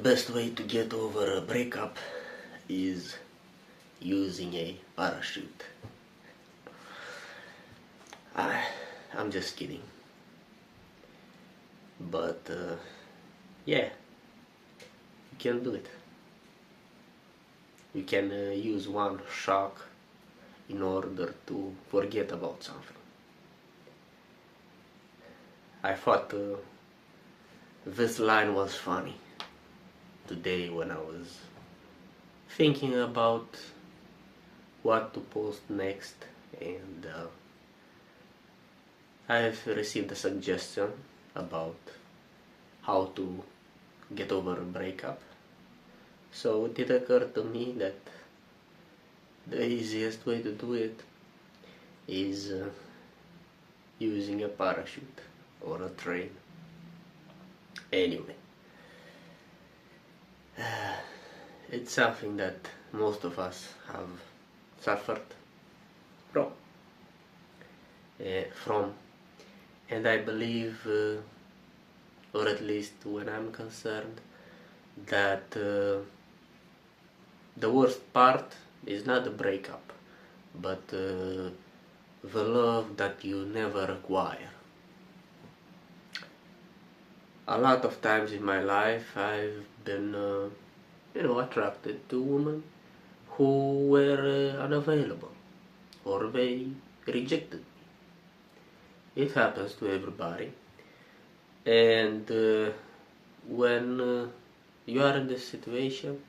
best way to get over a breakup is using a parachute. I'm just kidding. But yeah, you can do it. You can use one shock in order to forget about something. I thought this line was funny today when I was thinking about what to post next, and I've received a suggestion about how to get over a breakup. So it did occur to me that the easiest way to do it is using a parachute or a train. Anyway, it's something that most of us have suffered from, and I believe, or at least when I'm concerned, that the worst part is not the breakup, but the love that you never acquire. A lot of times in my life I've been attracted to women who were unavailable, or they rejected me. It happens to everybody, and when you are in this situation,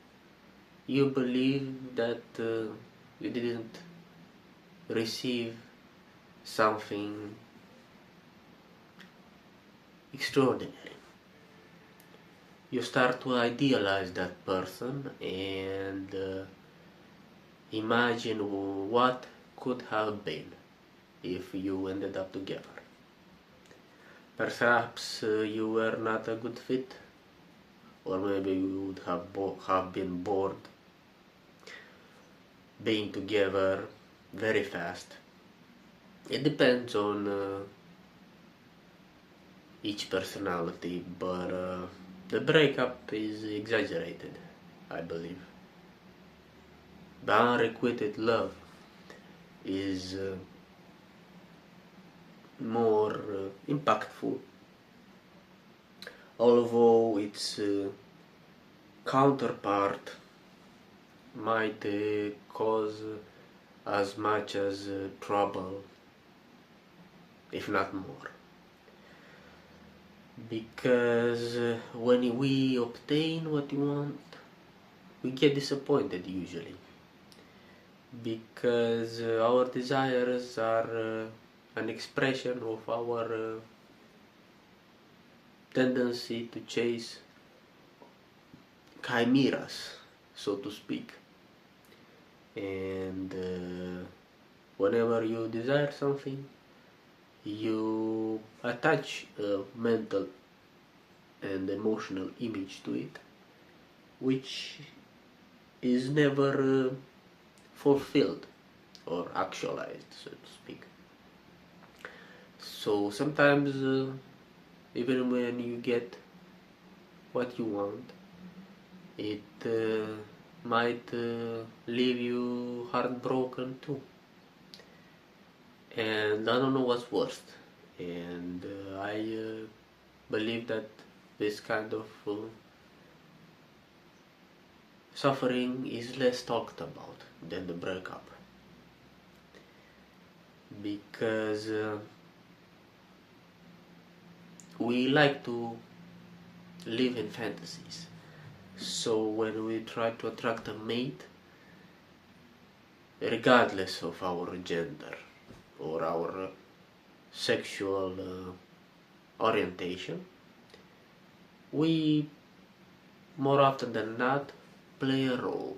you believe that you didn't receive something extraordinary. You start to idealize that person and imagine what could have been if you ended up together. Perhaps you were not a good fit, or maybe you would have been bored being together very fast. It depends on each personality, but the breakup is exaggerated, I believe. The unrequited love is more impactful, although its counterpart might cause as much as trouble, if not more. Because when we obtain what we want, we get disappointed usually, because our desires are an expression of our tendency to chase chimeras, so to speak. And whenever you desire something, you attach a mental and emotional image to it, which is never fulfilled or actualized, so to speak. So sometimes, even when you get what you want, it might leave you heartbroken too. And I don't know what's worst, and I believe that this kind of suffering is less talked about than the breakup, because we like to live in fantasies. So when we try to attract a mate, regardless of our gender or our sexual orientation, we more often than not play a role.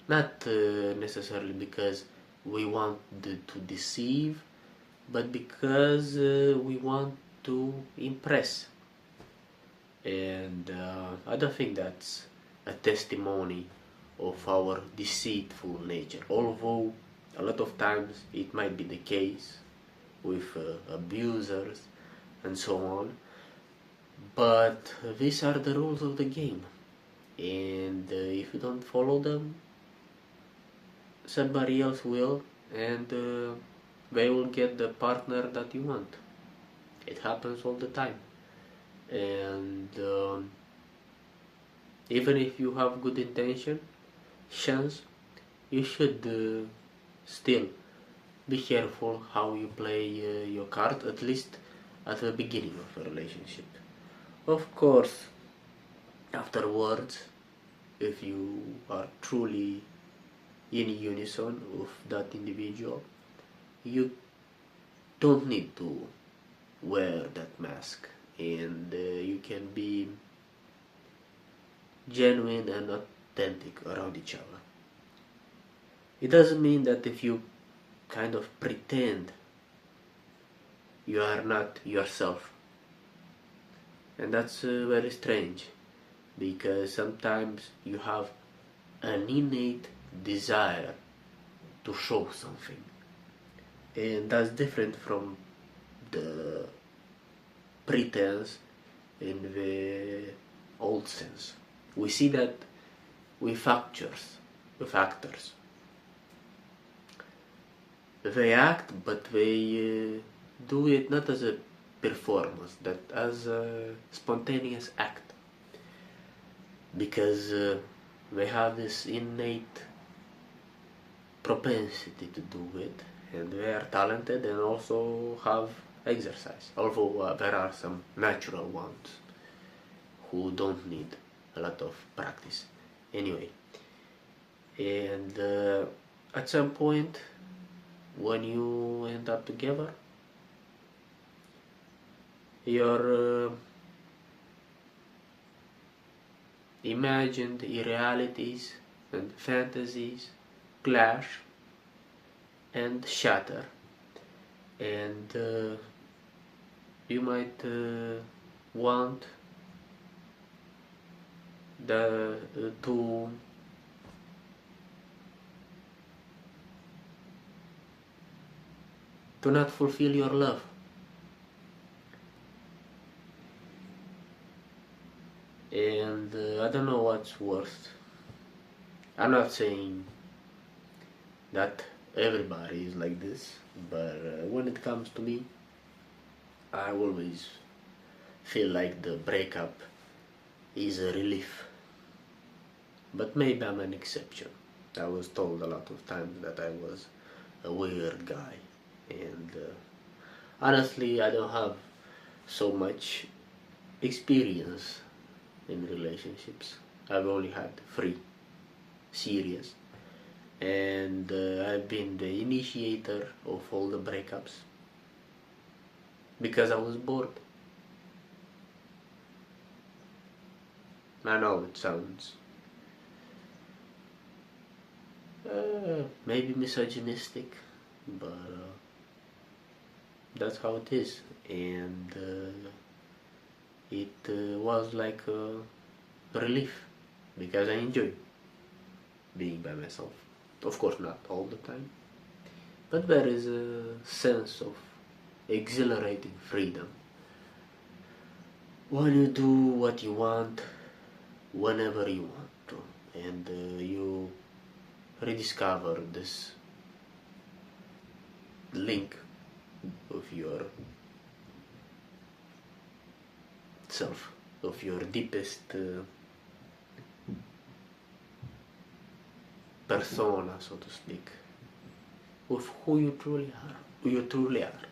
Not necessarily because we want to deceive, but because we want to impress. And I don't think that's a testimony of our deceitful nature, although a lot of times it might be the case with abusers and so on. But these are the rules of the game, and if you don't follow them, somebody else will, and they will get the partner that you want. It happens all the time, and even if you have good intentions, you should still be careful how you play your card, at least at the beginning of a relationship. Of course, afterwards, if you are truly in unison with that individual, you don't need to wear that mask, and you can be genuine and authentic around each other. It doesn't mean that if you kind of pretend, you are not yourself. And that's very strange, because sometimes you have an innate desire to show something, and that's different from the pretense in the old sense. We see that with actors. They act, but they do it not as a performance, but as a spontaneous act, because they have this innate propensity to do it, and they are talented and also have exercise, although there are some natural ones who don't need a lot of practice anyway. And at some point, when you end up together, your imagined irrealities and fantasies clash and shatter, and you might want the to not fulfill your love. And I don't know what's worst. I'm not saying that everybody is like this, but when it comes to me, I always feel like the breakup is a relief. But maybe I'm an exception. I was told a lot of times that I was a weird guy, and honestly, I don't have so much experience in relationships. I've only had 3 serious, and I've been the initiator of all the breakups because I was bored. I know it sounds maybe misogynistic, but that's how it is, and it was like a relief because I enjoy being by myself. Of course, not all the time, but there is a sense of exhilarating freedom when you do what you want whenever you want to, and you rediscover this link of your self, of your deepest persona, so to speak, of who you truly are,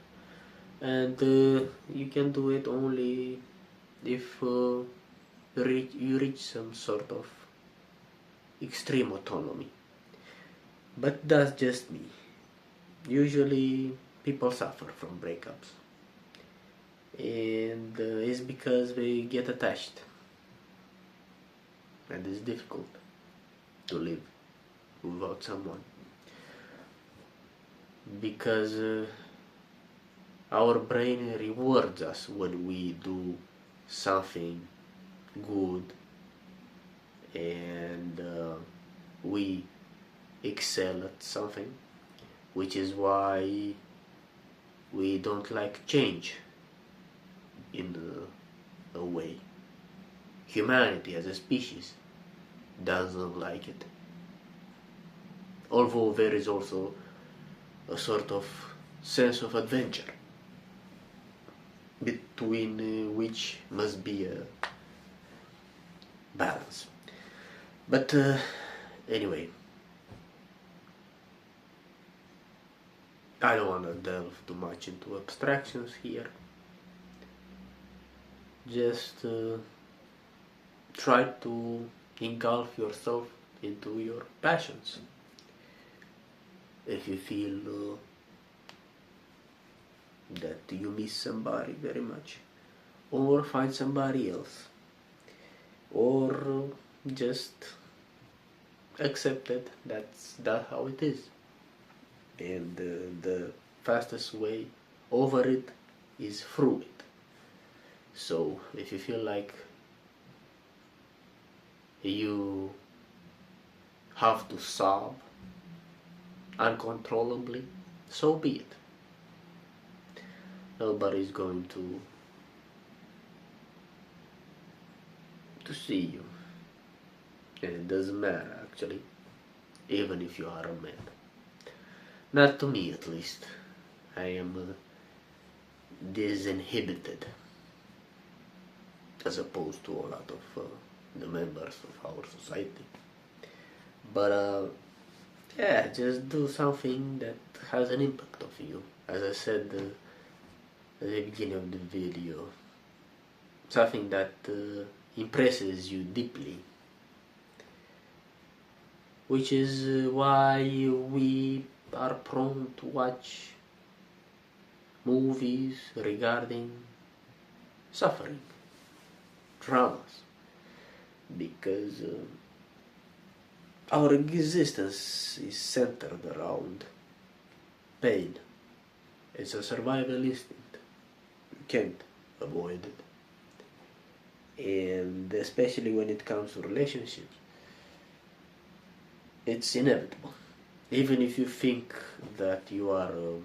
and you can do it only if you reach some sort of extreme autonomy. But that's just me. Usually people suffer from breakups, and it's because they get attached, and it's difficult to live without someone, because our brain rewards us when we do something good, and we excel at something, which is why we don't like change in away. Humanity as a species doesn't like it. Although there is also a sort of sense of adventure between which must be a balance. But anyway, I don't want to delve too much into abstractions here. Just try to engulf yourself into your passions. If you feel that you miss somebody very much, or find somebody else, or just accept it, that's how it is. And the fastest way over it is through it. So if you feel like you have to sob uncontrollably, so be it. Nobody's going to see you, and it doesn't matter actually, even if you are a man. Not to me, at least. I am disinhibited, as opposed to a lot of the members of our society. But yeah, just do something that has an impact on you. As I said at the beginning of the video, something that impresses you deeply, which is why we are prone to watch movies regarding suffering, dramas, because our existence is centered around pain. It's a survival instinct. You can't avoid it. And especially when it comes to relationships, it's inevitable. Even if you think that you are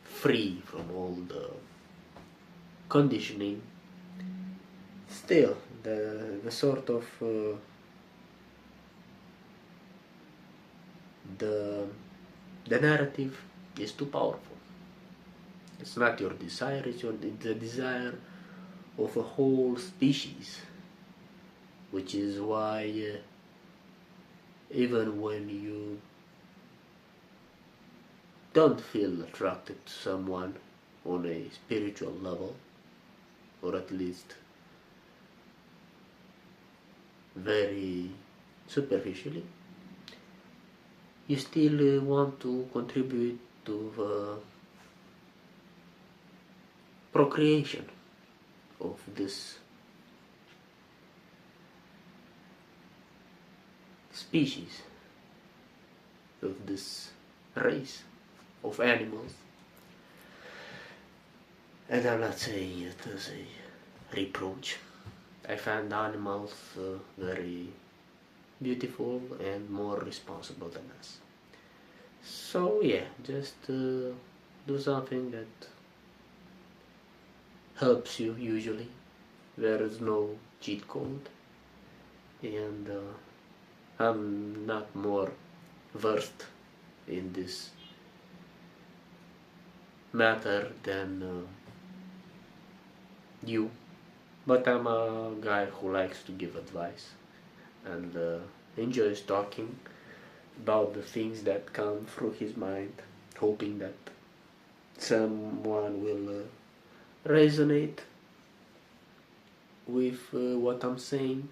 free from all the conditioning, still the sort of the narrative is too powerful. It's not your desire, it's the desire of a whole species, which is why even when you don't feel attracted to someone on a spiritual level, or at least very superficially, you still want to contribute to the procreation of this species, of this race of animals. And I'm not saying it as a reproach. I find animals very beautiful and more responsible than us. So yeah, just do something that helps you usually. There is no cheat code, and I'm not more versed in this matter than you, but I'm a guy who likes to give advice and enjoys talking about the things that come through his mind, hoping that someone will resonate with what I'm saying.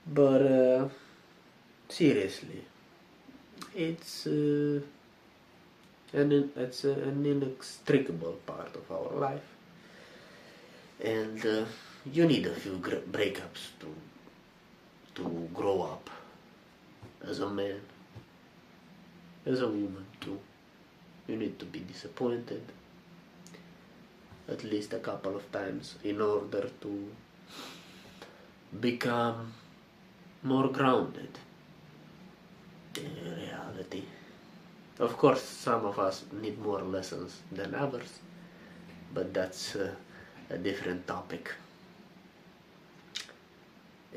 But seriously, it's an inextricable part of our life, and you need a few breakups to grow up as a man, as a woman too. You need to be disappointed at least a couple of times in order to become more grounded in reality. Of course, some of us need more lessons than others, but that's a different topic.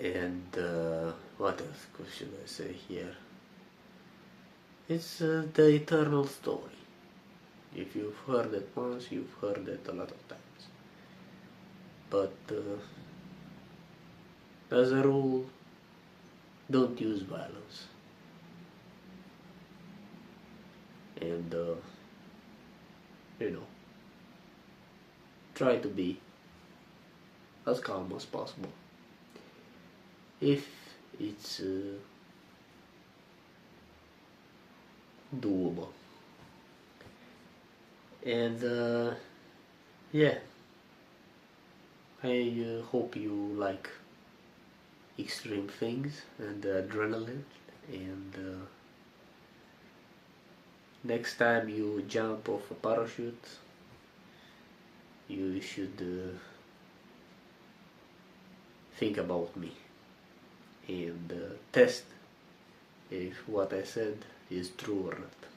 And what else should I say here? It's the eternal story. If you've heard it once, you've heard it a lot of times. But as a rule, don't use violence. And try to be as calm as possible. If it's doable. And yeah, I hope you like extreme things and adrenaline, and next time you jump off a parachute, you should think about me and test if what I said is true or not.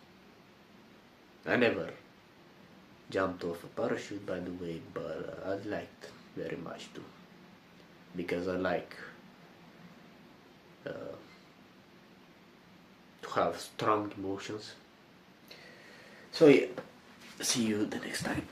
I never jumped off a parachute, by the way, but I'd like very much to, because I like to have strong emotions. So yeah, see you the next time.